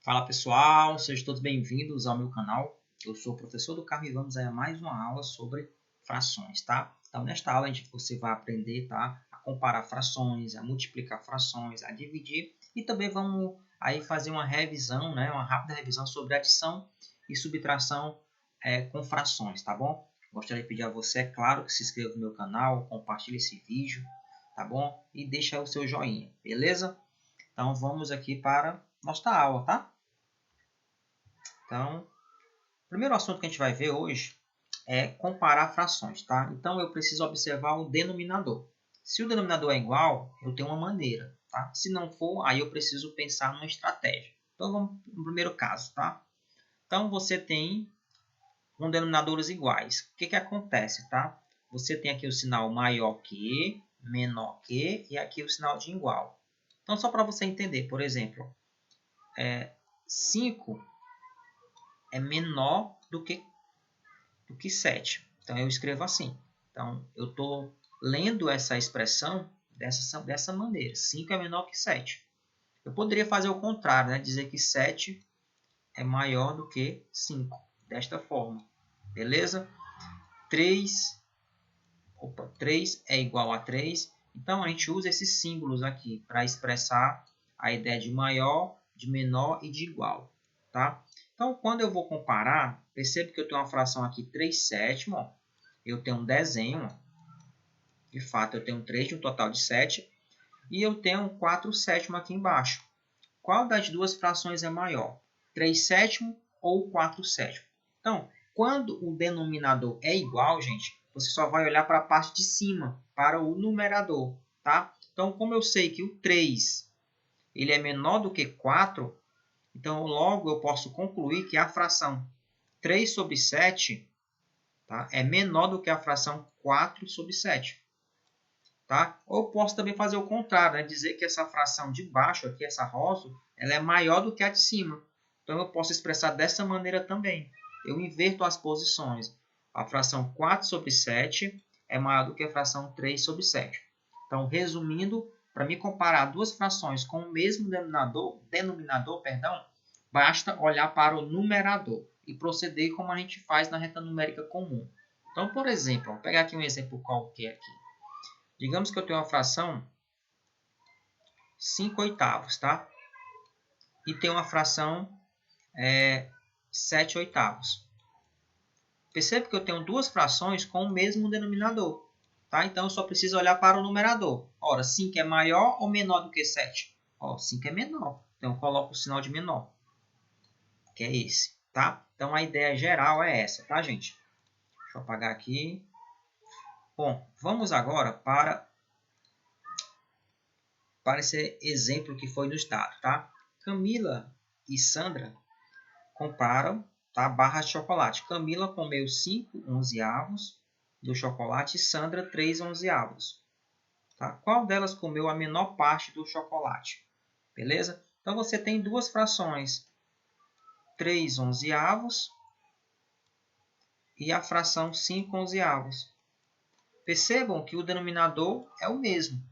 Fala pessoal, sejam todos bem-vindos ao meu canal. Eu sou o professor do Carmo e vamos a mais uma aula sobre frações, tá? Então nesta aula você vai aprender, tá, a comparar frações, a multiplicar frações, a dividir e também vamos aí fazer uma revisão, né, uma rápida revisão sobre adição e subtração com frações, tá bom? Gostaria de pedir a você, é claro, que se inscreva no meu canal, compartilhe esse vídeo, tá bom? E deixa o seu joinha, beleza? Então vamos aqui para nossa aula, tá? Então, o primeiro assunto que a gente vai ver hoje é comparar frações, tá? Então, eu preciso observar o denominador. Se o denominador é igual, eu tenho uma maneira, tá? Se não for, aí eu preciso pensar numa estratégia. Então, vamos no primeiro caso, tá? Então, você tem com denominadores iguais. O que acontece, tá? Você tem aqui o sinal maior que, menor que, e aqui o sinal de igual. Então, só para você entender, por exemplo, 5 é menor do que 7. Então, eu escrevo assim. Então, eu estou lendo essa expressão dessa maneira. 5 é menor que 7. Eu poderia fazer o contrário, né? Dizer que 7 é maior do que 5. Desta forma. Beleza? 3 é igual a 3. Então, a gente usa esses símbolos aqui para expressar a ideia de maior, de menor e de igual. Tá? Então, quando eu vou comparar, percebe que eu tenho uma fração aqui 3 sétimos. Ó. Eu tenho um desenho. Ó. De fato, eu tenho 3 de um total de 7. E eu tenho um 4 sétimos aqui embaixo. Qual das duas frações é maior? 3 sétimos ou 4 sétimos? Então, quando o denominador é igual, gente, você só vai olhar para a parte de cima, para o numerador. Tá? Então, como eu sei que o 3 ele é menor do que 4, então logo eu posso concluir que a fração 3 sobre 7, tá, é menor do que a fração 4 sobre 7. Tá? Ou posso também fazer o contrário, né? Dizer que essa fração de baixo, aqui, essa rosa, ela é maior do que a de cima. Então, eu posso expressar dessa maneira também. Eu inverto as posições. A fração 4 sobre 7 é maior do que a fração 3 sobre 7. Então, resumindo, para me comparar duas frações com o mesmo denominador, basta olhar para o numerador e proceder como a gente faz na reta numérica comum. Então, por exemplo, vou pegar aqui um exemplo qualquer aqui. Digamos que eu tenho uma fração 5 oitavos, tá? E tenho uma fração 7 oitavos. Percebe que eu tenho duas frações com o mesmo denominador, tá? Então, eu só preciso olhar para o numerador. Ora, 5 é maior ou menor do que 7? Ó, 5 é menor. Então, eu coloco o sinal de menor, que é esse, tá? Então, a ideia geral é essa, tá, gente? Deixa eu apagar aqui. Bom, vamos agora para esse exemplo que foi nos dado, tá? Camila e Sandra comparam, tá, barras de chocolate. Camila comeu 5 onzeavos do chocolate e Sandra 3 onzeavos. Tá? Qual delas comeu a menor parte do chocolate? Beleza? Então, você tem duas frações. 3 onzeavos e a fração 5 onzeavos. Percebam que o denominador é o mesmo,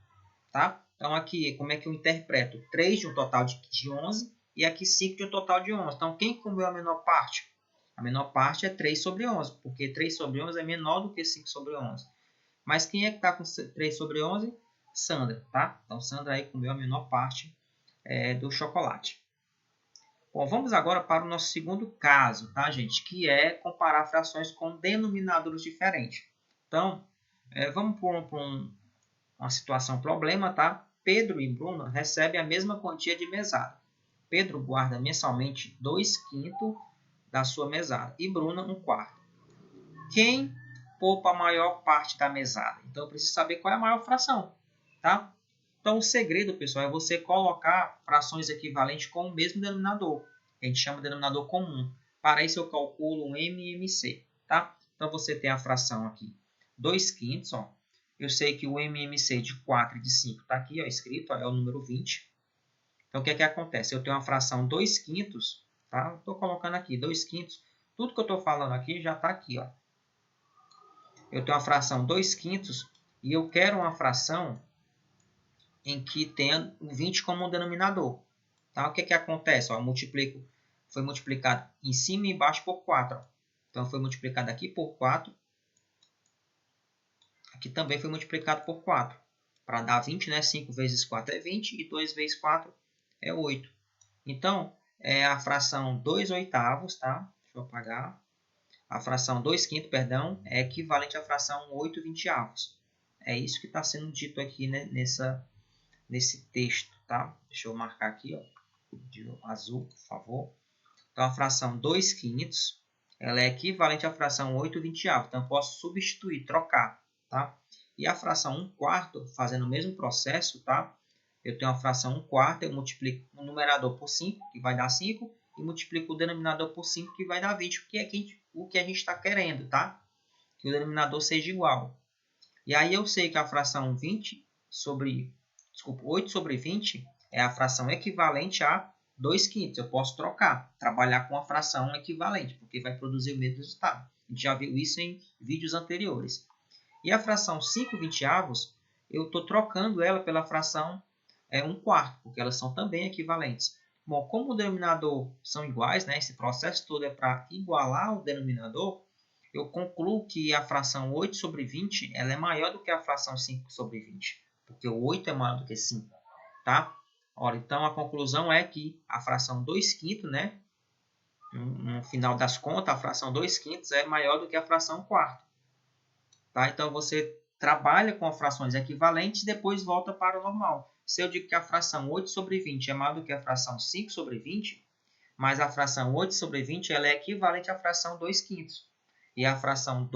tá? Então, aqui, como é que eu interpreto? 3 de um total de 11 e aqui 5 de um total de 11. Então, quem comeu a menor parte? A menor parte é 3 sobre 11, porque 3 sobre 11 é menor do que 5 sobre 11. Mas quem é que está com 3 sobre 11? Sandra, tá? Então, Sandra aí comeu a menor parte do chocolate. Bom, vamos agora para o nosso segundo caso, tá, gente? Que é comparar frações com denominadores diferentes. Então, vamos por uma situação problema, tá? Pedro e Bruna recebem a mesma quantia de mesada. Pedro guarda mensalmente 2/5 da sua mesada e Bruna 1/4. Quem poupa a maior parte da mesada? Então, eu preciso saber qual é a maior fração, tá? Então, o segredo, pessoal, é você colocar frações equivalentes com o mesmo denominador, que a gente chama de denominador comum. Para isso, eu calculo um MMC, tá? Então, você tem a fração aqui 2/5, ó. Eu sei que o MMC de 4 e de 5 está aqui, ó, escrito, ó, é o número 20. Então, o que é que acontece? Eu tenho uma fração 2/5, tá? Estou colocando aqui 2/5. Tudo que eu estou falando aqui já está aqui, ó. Eu tenho uma fração 2/5 e eu quero uma fração em que tenha o 20 como um denominador. Tá? O que que acontece? Ó, foi multiplicado em cima e embaixo por 4. Ó. Então, foi multiplicado aqui por 4. Aqui também foi multiplicado por 4. Para dar 20, né? 5 vezes 4 é 20 e 2 vezes 4 é 8. Então, a fração 2 oitavos, tá? Deixa eu apagar. A fração 2 quintos, perdão, é equivalente à fração 8 vinteavos. É isso que está sendo dito aqui, né, nesse texto, tá? Deixa eu marcar aqui, ó, de azul, por favor. Então, a fração 2 quintos, ela é equivalente à fração 8 vinteavos. Então, eu posso substituir, trocar, tá? E a fração 1 quarto, fazendo o mesmo processo, tá? Eu tenho a fração 1 quarto, eu multiplico o numerador por 5, que vai dar 5, e multiplico o denominador por 5, que vai dar 20, que é o que a gente está querendo, tá? Que o denominador seja igual. E aí eu sei que a fração 8 sobre 20 é a fração equivalente a 2 quintos. Eu posso trocar, trabalhar com a fração equivalente, porque vai produzir o mesmo resultado. A gente já viu isso em vídeos anteriores. E a fração 5 vinteavos, eu estou trocando ela pela fração 1 quarto, porque elas são também equivalentes. Bom, como o denominador são iguais, né, esse processo todo é para igualar o denominador, eu concluo que a fração 8 sobre 20 ela é maior do que a fração 5 sobre 20, porque o 8 é maior do que 5. Tá? Ora, então, a conclusão é que a fração 2 quintos, né, no final das contas, a fração 2 quintos é maior do que a fração 1 quarto. Tá? Então, você trabalha com frações equivalentes e depois volta para o normal. Se eu digo que a fração 8 sobre 20 é maior do que a fração 5 sobre 20, mas a fração 8 sobre 20 ela é equivalente à fração 2 quintos. E a fração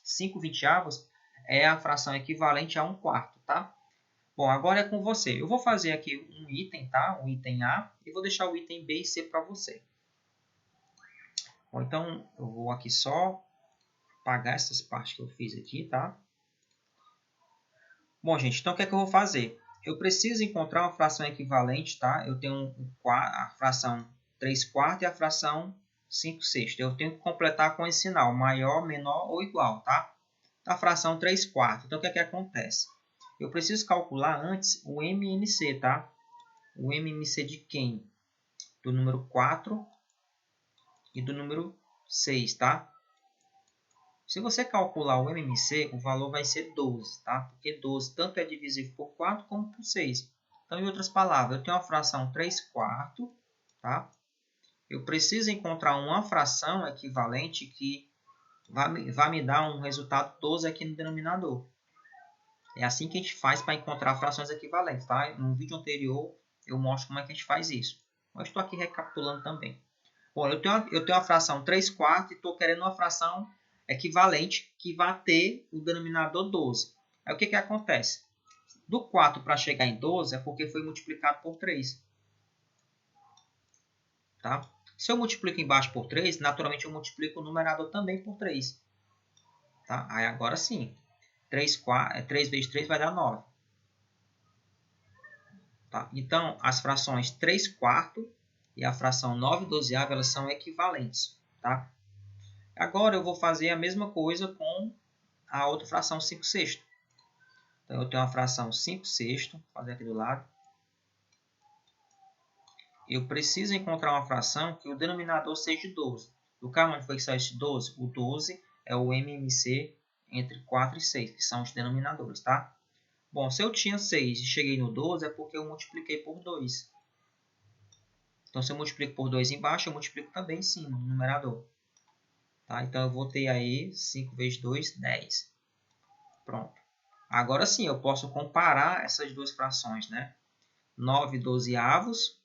5 vinteavos é a fração equivalente a 1 quarto. Tá? Bom, agora é com você. Eu vou fazer aqui um item, tá? Um item A, e vou deixar o item B e C para você. Bom, então, eu vou aqui só apagar essas partes que eu fiz aqui, tá? Bom, gente, então o que é que eu vou fazer? Eu preciso encontrar uma fração equivalente, tá? Eu tenho a fração 3 quartos e a fração 5 sextos. Eu tenho que completar com esse sinal, maior, menor ou igual, tá? A fração 3 quartos. Então, o que é que acontece? Eu preciso calcular antes o MMC, tá? O MMC de quem? Do número 4 e do número 6, tá? Se você calcular o MMC, o valor vai ser 12, tá? Porque 12 tanto é divisível por 4 como por 6. Então, em outras palavras, eu tenho uma fração 3 quartos, tá? Eu preciso encontrar uma fração equivalente que vai me dar um resultado 12 aqui no denominador. É assim que a gente faz para encontrar frações equivalentes, tá? No vídeo anterior eu mostro como é que a gente faz isso. Mas estou aqui recapitulando também. Bom, eu tenho a fração 3 quartos e estou querendo uma fração equivalente que vai ter o denominador 12. Aí o que acontece? Do 4 para chegar em 12 é porque foi multiplicado por 3. Tá? Se eu multiplico embaixo por 3, naturalmente eu multiplico o numerador também por 3. Tá? Aí agora sim, 3 vezes 3 vai dar 9. Tá? Então, as frações 3 quartos e a fração 9 dozeavos elas são equivalentes. Tá? Agora eu vou fazer a mesma coisa com a outra fração 5 sextos. Então, eu tenho a fração 5 sextos, vou fazer aqui do lado. Eu preciso encontrar uma fração que o denominador seja 12. Do que onde foi que saiu esse 12? O 12 é o MMC entre 4 e 6, que são os denominadores, tá? Bom, se eu tinha 6 e cheguei no 12, é porque eu multipliquei por 2. Então, se eu multiplico por 2 embaixo, eu multiplico também em cima, no numerador. Tá? Então, eu vou ter aí 5 vezes 2, 10. Pronto. Agora sim, eu posso comparar essas duas frações, né? 9 dozeavos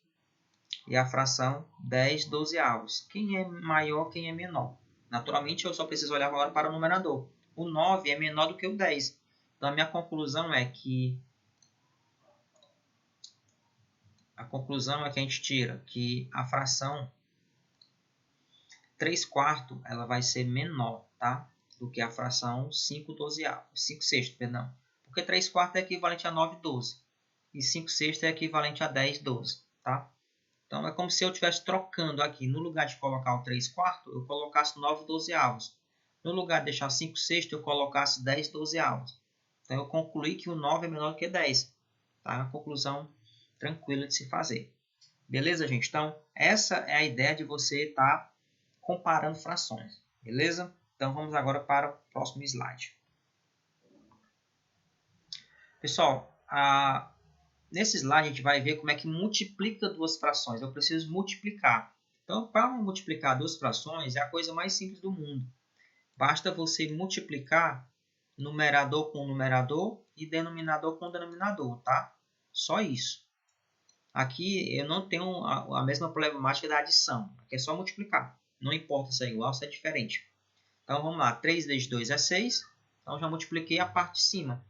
e a fração 10 dozeavos. Quem é maior, quem é menor? Naturalmente, eu só preciso olhar agora para o numerador. O 9 é menor do que o 10. Então, a minha conclusão é que a gente tira que a fração 3 quartos ela vai ser menor, tá? Do que a fração 5 sextos, perdão. Porque 3 quartos é equivalente a 9 12. E 5 sextos é equivalente a 10 12, tá? Então, é como se eu estivesse trocando aqui. No lugar de colocar o 3 quartos, eu colocasse 9 dozeavos. No lugar de deixar 5 sextos, eu colocasse 10 dozeavos. Então, eu concluí que o 9 é menor do que 10. Tá? É uma conclusão tranquila de se fazer. Beleza, gente? Então, essa é a ideia de você estar comparando frações. Beleza? Então, vamos agora para o próximo slide. Pessoal, nesse slide a gente vai ver como é que multiplica duas frações. Eu preciso multiplicar. Então, para multiplicar duas frações é a coisa mais simples do mundo. Basta você multiplicar numerador com numerador e denominador com denominador, tá? Só isso. Aqui eu não tenho a mesma problemática da adição. Aqui é só multiplicar. Não importa se é igual ou se é diferente. Então vamos lá. 3 vezes 2 é 6. Então já multipliquei a parte de cima.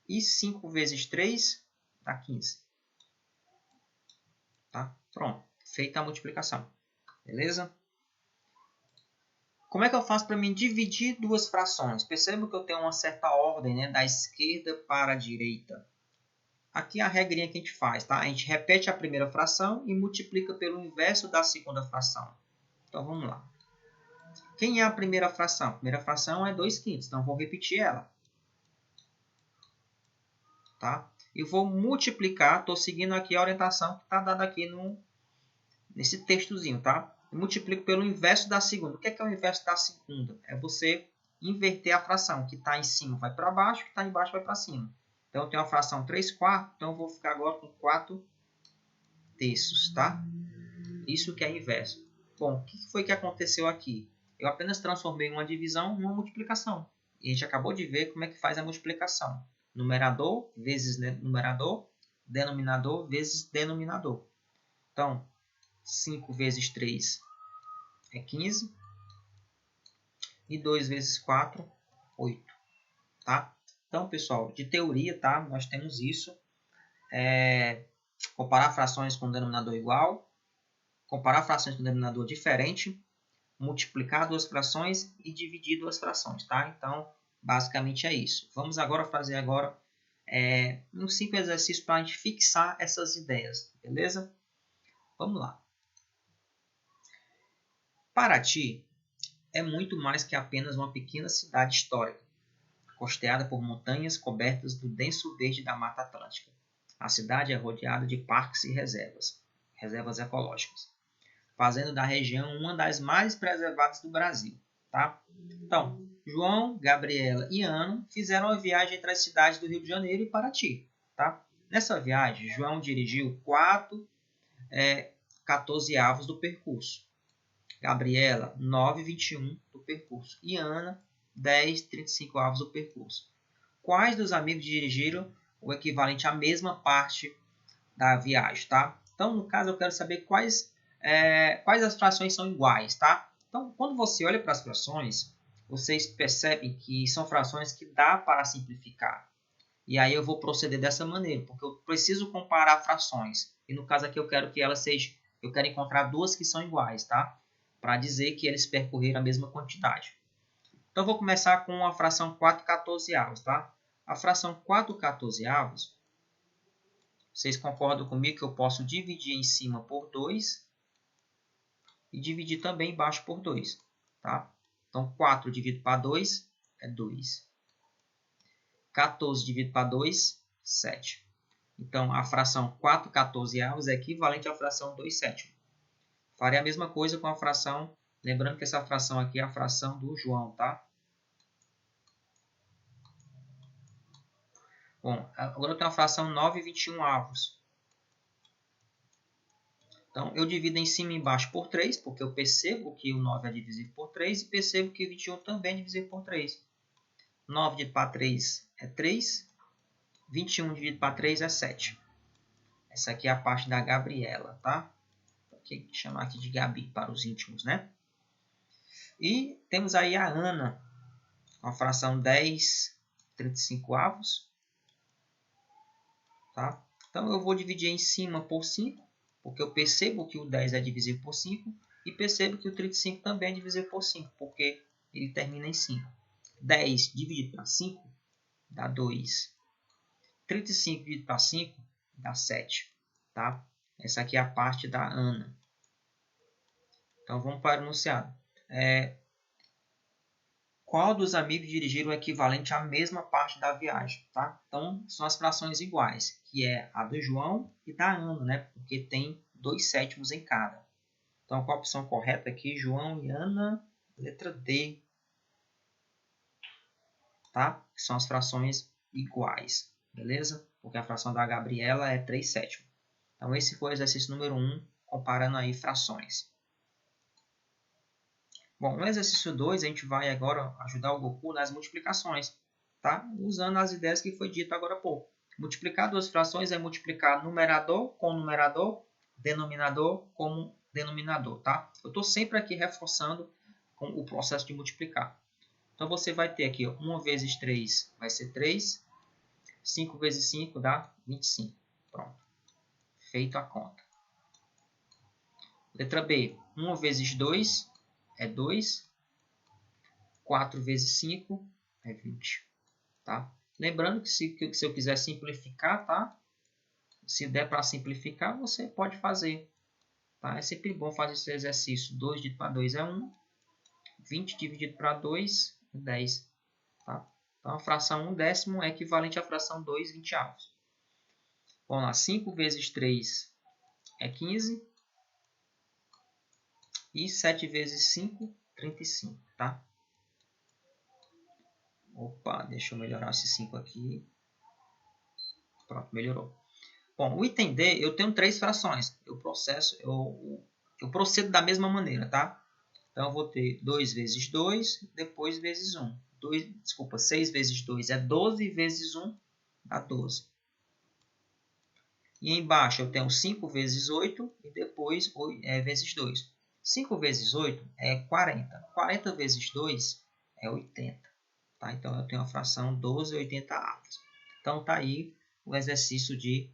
E 5 vezes 3 dá 15. Tá? Pronto. Feita a multiplicação. Beleza? Como é que eu faço para mim dividir duas frações? Perceba que eu tenho uma certa ordem, né, da esquerda para a direita. Aqui é a regrinha que a gente faz, tá? A gente repete a primeira fração e multiplica pelo inverso da segunda fração. Então vamos lá. Quem é a primeira fração? A primeira fração é 2/5, então vou repetir ela. Tá? E vou multiplicar, estou seguindo aqui a orientação que está dada aqui nesse textozinho, tá? Eu multiplico pelo inverso da segunda. O que é o inverso da segunda? É você inverter a fração. Que está em cima vai para baixo, que está embaixo vai para cima. Então, eu tenho a fração 3/4, então eu vou ficar agora com 4/3, tá? Isso que é inverso. Bom, o que foi que aconteceu aqui? Eu apenas transformei uma divisão numa multiplicação. E a gente acabou de ver como é que faz a multiplicação. Numerador vezes numerador, denominador vezes denominador. Então, 5 vezes 3 é 15. E 2 vezes 4, 8. Tá? Então, pessoal, de teoria, tá? Nós temos isso. Comparar frações com denominador igual. Comparar frações com denominador diferente. Multiplicar duas frações e dividir duas frações. Tá? Então, basicamente é isso. Vamos agora fazer um simples exercício para a gente fixar essas ideias. Beleza? Vamos lá. Paraty é muito mais que apenas uma pequena cidade histórica, costeada por montanhas cobertas do denso verde da Mata Atlântica. A cidade é rodeada de parques e reservas ecológicas, fazendo da região uma das mais preservadas do Brasil. Tá? Então, João, Gabriela e Ana fizeram a viagem entre as cidades do Rio de Janeiro e Paraty. Tá? Nessa viagem, João dirigiu 14/14 do percurso. Gabriela, 9/21 do percurso. E Ana, 10/35 do percurso. Quais dos amigos dirigiram o equivalente à mesma parte da viagem, tá? Então, no caso, eu quero saber quais as frações são iguais, tá? Então, quando você olha para as frações, vocês percebem que são frações que dá para simplificar. E aí eu vou proceder dessa maneira, porque eu preciso comparar frações. E no caso aqui eu quero que elas sejam, eu quero encontrar duas que são iguais, tá? Para dizer que eles percorreram a mesma quantidade. Então, eu vou começar com a fração 4/14, tá? A fração 4/14, vocês concordam comigo que eu posso dividir em cima por 2 e dividir também embaixo por 2, tá? Então, 4 dividido para 2 é 2. 14 dividido para 2, 7. Então, a fração 4/14 é equivalente à fração 2/7. Farei a mesma coisa com a fração, lembrando que essa fração aqui é a fração do João, tá? Bom, agora eu tenho a fração 9/21. Então, eu divido em cima e embaixo por 3, porque eu percebo que o 9 é divisível por 3 e percebo que o 21 também é divisível por 3. 9 dividido para 3 é 3. 21 dividido para 3 é 7. Essa aqui é a parte da Gabriela, tá? Vou chamar aqui de Gabi para os íntimos, né? E temos aí a Ana, com a fração 10/35. Tá? Então, eu vou dividir em cima por 5, porque eu percebo que o 10 é divisível por 5 e percebo que o 35 também é divisível por 5, porque ele termina em 5. 10 dividido para 5 dá 2. 35 dividido para 5 dá 7. Tá? Essa aqui é a parte da Ana. Então, vamos para o enunciado. Qual dos amigos dirigiram o equivalente à mesma parte da viagem? Tá? Então, são as frações iguais, que é a do João e da Ana, né? Porque tem 2/7 em cada. Então, qual a opção correta aqui? João e Ana, letra D. Tá? Que são as frações iguais, beleza? Porque a fração da Gabriela é 3/7. Então, esse foi o exercício número 1, comparando aí frações. Bom, no exercício 2, a gente vai agora ajudar o Goku nas multiplicações, tá? Usando as ideias que foi dito agora há pouco. Multiplicar duas frações é multiplicar numerador com numerador, denominador com denominador, tá? Eu estou sempre aqui reforçando com o processo de multiplicar. Então, você vai ter aqui, ó, 1 vezes 3 vai ser 3. 5 vezes 5 dá 25. Pronto. Feito a conta. Letra B. 1 vezes 2 é 2. 4 vezes 5 é 20. Tá? Lembrando que se eu quiser simplificar, tá? Se der para simplificar, você pode fazer. Tá? É sempre bom fazer esse exercício. 2 dividido para 2 é 1. 20 dividido para 2 é 10. Tá? Então, a fração 1/10 é equivalente à fração 2/20. Vamos lá. 5 vezes 3 é 15. E 7 vezes 5, 35. Tá? Opa, deixa eu melhorar esse 5 aqui. Pronto, melhorou. Bom, o item D, eu tenho 3 frações. Eu procedo da mesma maneira, tá? Então, eu vou ter 2 vezes 2, depois vezes 1. 6 vezes 2 é 12, vezes 1 dá 12. E embaixo eu tenho 5 vezes 8 e depois vezes 2. 5 vezes 8 é 40. 40 vezes 2 é 80. Tá? Então, eu tenho a fração 12/80. Então, tá aí o exercício de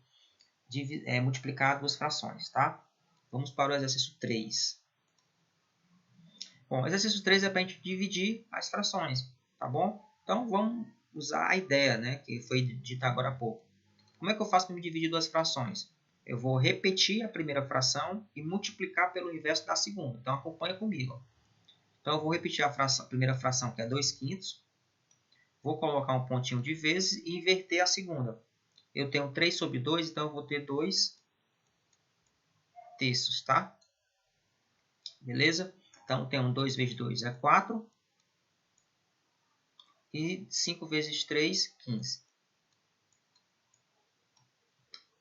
multiplicar duas frações. Tá? Vamos para o exercício 3. Bom, o exercício 3 é para a gente dividir as frações. Tá bom? Então, vamos usar a ideia, né, que foi dita agora há pouco. Como é que eu faço para me dividir duas frações? Eu vou repetir a primeira fração e multiplicar pelo inverso da segunda. Então, acompanha comigo. Então, eu vou repetir a primeira fração, que é 2/5. Vou colocar um pontinho de vezes e inverter a segunda. Eu tenho 3/2, então eu vou ter 2/3, tá? Beleza? Então, tenho 2 vezes 2 é 4. E 5 vezes 3, 15.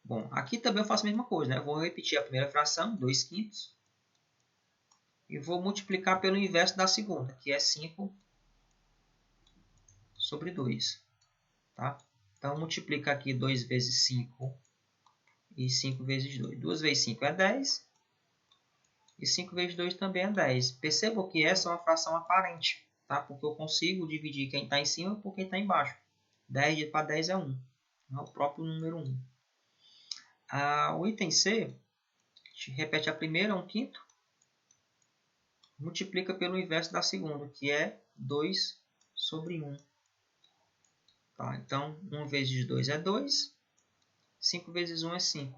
Bom, aqui também eu faço a mesma coisa, né? Eu vou repetir a primeira fração, 2/5. E vou multiplicar pelo inverso da segunda, que é 5/2. Tá? Então, multiplica aqui 2 vezes 5 e 5 vezes 2. 2 vezes 5 é 10. E 5 vezes 2 também é 10. Perceba que essa é uma fração aparente, tá? Porque eu consigo dividir quem está em cima por quem está embaixo. 10 dividido para 10 é 1. É o próprio número 1. O item C, a gente repete a primeira, 1/5. Multiplica pelo inverso da segunda, que é 2/1. Tá? Então, 1 vezes 2 é 2. 5 vezes 1 é 5.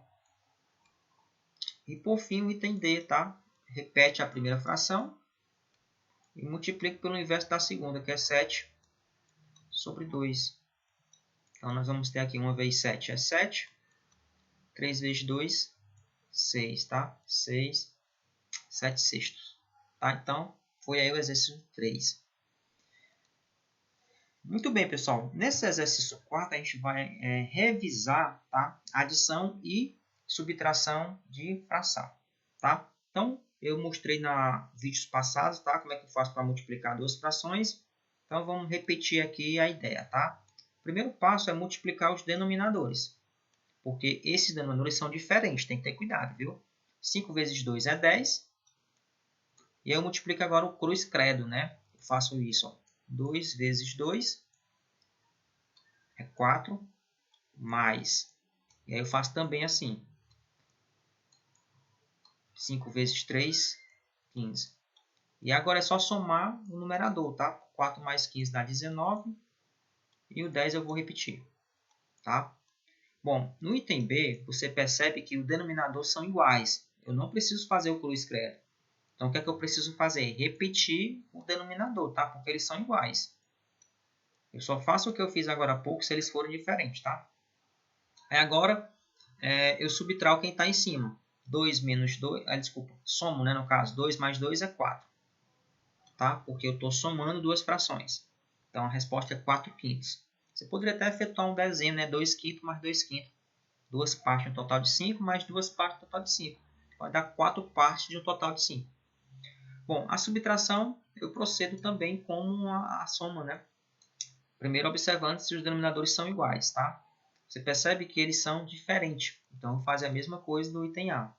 E por fim, o item D, tá? Repete a primeira fração e multiplica pelo inverso da segunda, que é 7/2. Então, nós vamos ter aqui 1 vezes 7 é 7. 3 vezes 2, 6, tá? 6, 7/6. Tá? Então, foi aí o exercício 3. Muito bem, pessoal. Nesse exercício 4, a gente vai revisar, tá? Adição e subtração de fração. Tá? Então, eu mostrei nos vídeos passados, tá? Como é que eu faço para multiplicar duas frações. Então, vamos repetir aqui a ideia, tá? O primeiro passo é multiplicar os denominadores. Porque esses denominadores são diferentes, tem que ter cuidado, viu? 5 vezes 2 é 10. E eu multiplico agora o cruz credo, né? Eu faço isso, ó. 2 vezes 2 é 4, mais. E aí eu faço também assim. 5 vezes 3, 15. E agora é só somar o numerador, tá? 4 mais 15 dá 19. E o 10 eu vou repetir, tá? Bom, no item B, você percebe que os denominadores são iguais. Eu não preciso fazer o cruz credo. Então, o que é que eu preciso fazer? Repetir o denominador, tá? Porque eles são iguais. Eu só faço o que eu fiz agora há pouco se eles forem diferentes, tá? Aí agora, eu subtraio quem está em cima. 2 menos 2, desculpa, somo, né, no caso, 2 mais 2 é 4, tá? Porque eu estou somando duas frações. Então, a resposta é 4/5. Você poderia até efetuar um desenho, né, 2/5 mais 2/5. Duas partes no total de 5, mais duas partes no total de 5. Vai dar 4 partes de um total de 5. Bom, a subtração eu procedo também como a soma, né? Primeiro observando se os denominadores são iguais, tá? Você percebe que eles são diferentes. Então, faz a mesma coisa no item A.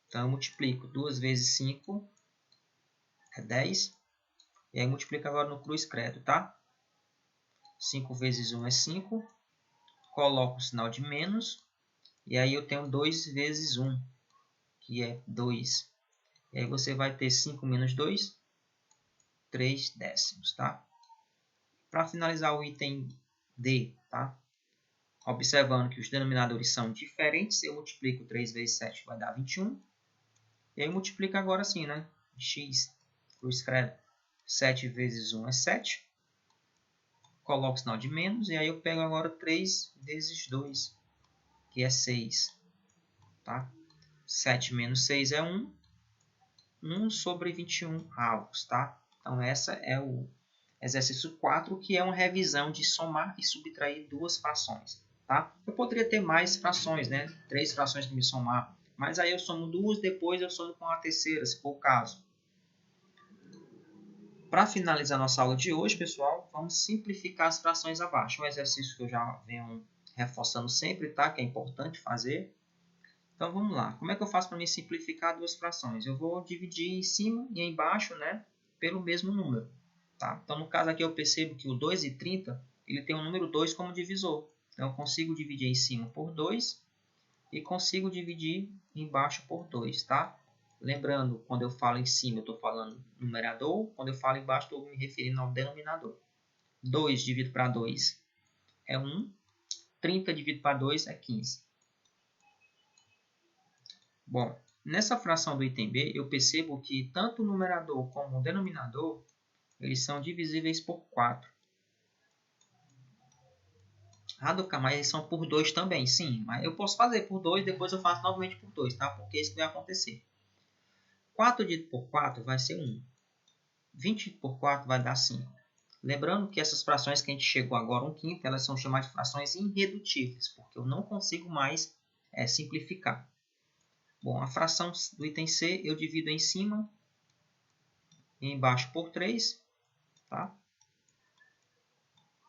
Então, eu multiplico 2 vezes 5 é 10. E aí, multiplico agora no cruz credo, tá? 5 vezes 1 é 5. Coloco o sinal de menos. E aí, eu tenho 2 vezes 1, que é 2. E aí, você vai ter 5 menos 2, 3 décimos, tá? Para finalizar o item D, tá? Observando que os denominadores são diferentes, eu multiplico 3 vezes 7, vai dar 21. E aí multiplico agora sim, né? X, cruz credo, 7 vezes 1 é 7. Coloco o sinal de menos, e aí eu pego agora 3 vezes 2, que é 6. Tá? 7 menos 6 é 1. 1 sobre 21 avos, tá? Então, essa é o exercício 4, que é uma revisão de somar e subtrair duas frações. Tá? Eu poderia ter mais frações, né? 3 frações que me somar. Mas aí eu somo duas, depois eu somo com a terceira, se for o caso. Para finalizar nossa aula de hoje, pessoal, vamos simplificar as frações abaixo. Um exercício que eu já venho reforçando sempre, tá? Que é importante fazer. Então, vamos lá. Como é que eu faço para me simplificar duas frações? Eu vou dividir em cima e embaixo, né? Pelo mesmo número. Tá? Então, no caso aqui, eu percebo que o 2/30, ele tem o número 2 como divisor. Então, eu consigo dividir em cima por 2 e consigo dividir embaixo por 2, tá? Lembrando, quando eu falo em cima, eu estou falando numerador. Quando eu falo embaixo, estou me referindo ao denominador. 2 dividido para 2 é 1. 30 dividido para 2 é 15. Bom, nessa fração do item B, eu percebo que tanto o numerador como o denominador, eles são divisíveis por 4. Mas eles são por 2 também, sim. Mas eu posso fazer por 2, depois eu faço novamente por 2, tá? Porque é isso que vai acontecer. 4 dividido por 4 vai ser 1. 20 por 4 vai dar 5. Lembrando que essas frações que a gente chegou agora, 1/5, elas são chamadas de frações irredutíveis, porque eu não consigo mais simplificar. Bom, a fração do item C eu divido em cima e embaixo por 3. Tá?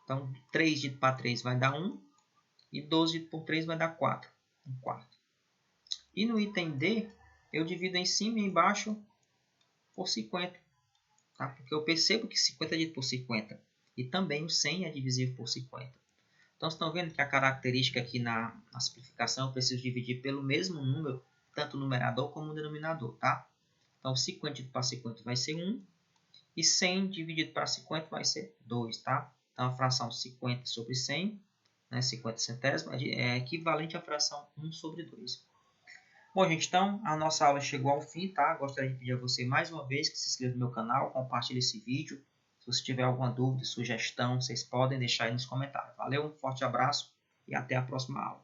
Então, 3 dividido para 3 vai dar 1. E 12 dividido por 3 vai dar 4. 1/4. E no item D, eu divido em cima e embaixo por 50. Tá? Porque eu percebo que 50 é dividido por 50. E também o 100 é divisível por 50. Então, vocês estão vendo que a característica aqui na simplificação, eu preciso dividir pelo mesmo número, tanto o numerador como o denominador. Tá? Então, 50 dividido para 50 vai ser 1. E 100 dividido para 50 vai ser 2. Tá? Então, a fração 50 sobre 100, né, 50 centésimos, é equivalente à fração 1 sobre 2. Bom, gente, então a nossa aula chegou ao fim, tá? Gostaria de pedir a você mais uma vez que se inscreva no meu canal, compartilhe esse vídeo. Se você tiver alguma dúvida, sugestão, vocês podem deixar aí nos comentários. Valeu, um forte abraço e até a próxima aula.